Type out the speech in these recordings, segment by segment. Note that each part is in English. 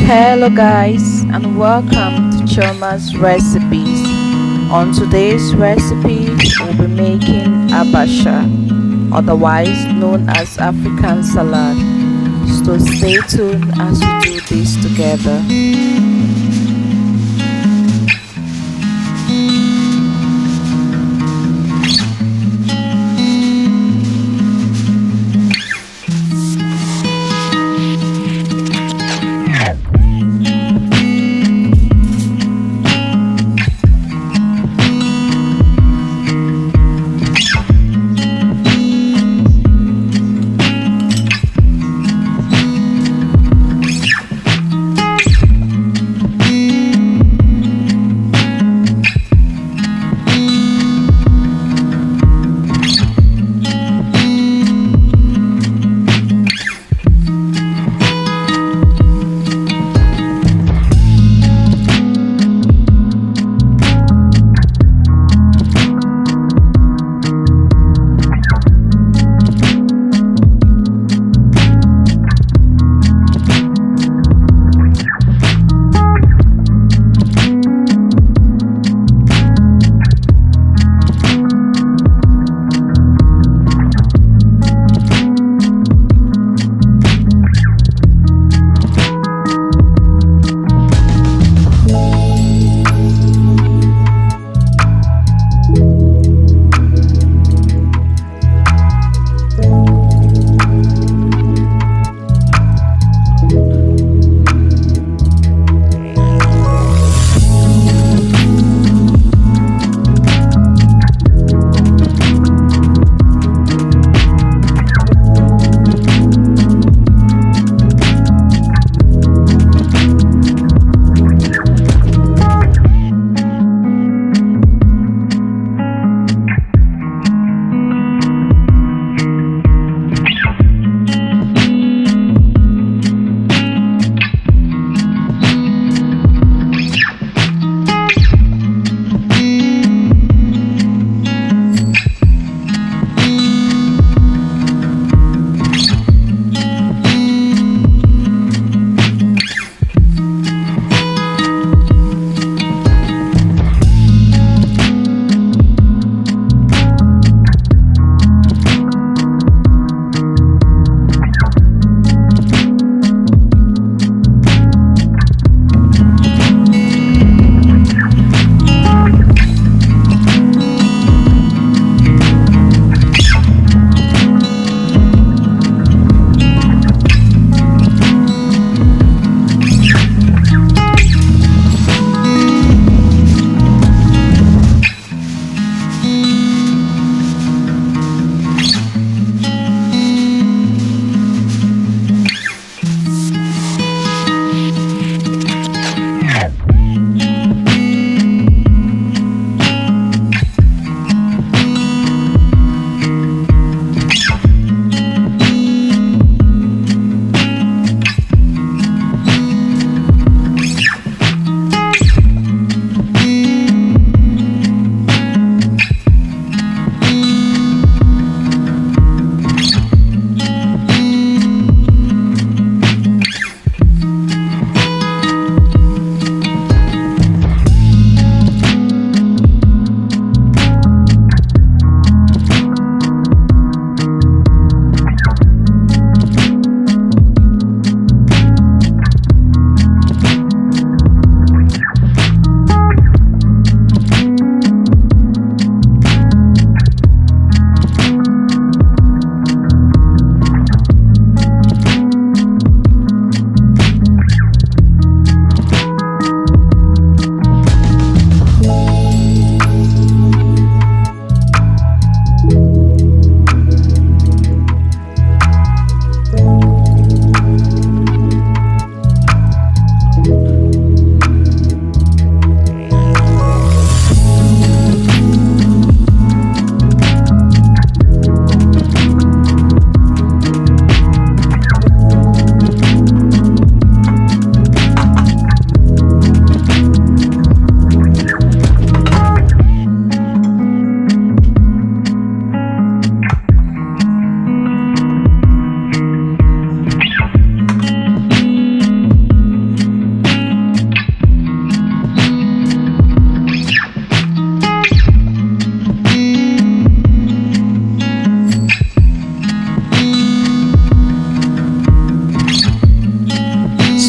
Hello guys and welcome to Chioma's recipes. On today's recipe we'll be making Abacha, otherwise known as African salad. So stay tuned as we do this together.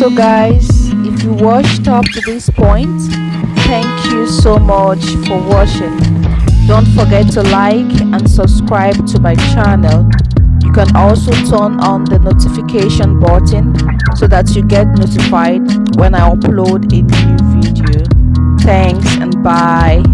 So guys, if you watched up to this point, thank you so much for watching. Don't forget to like and subscribe to my channel. You can also turn on the notification button so that you get notified when I upload a new video. Thanks and bye.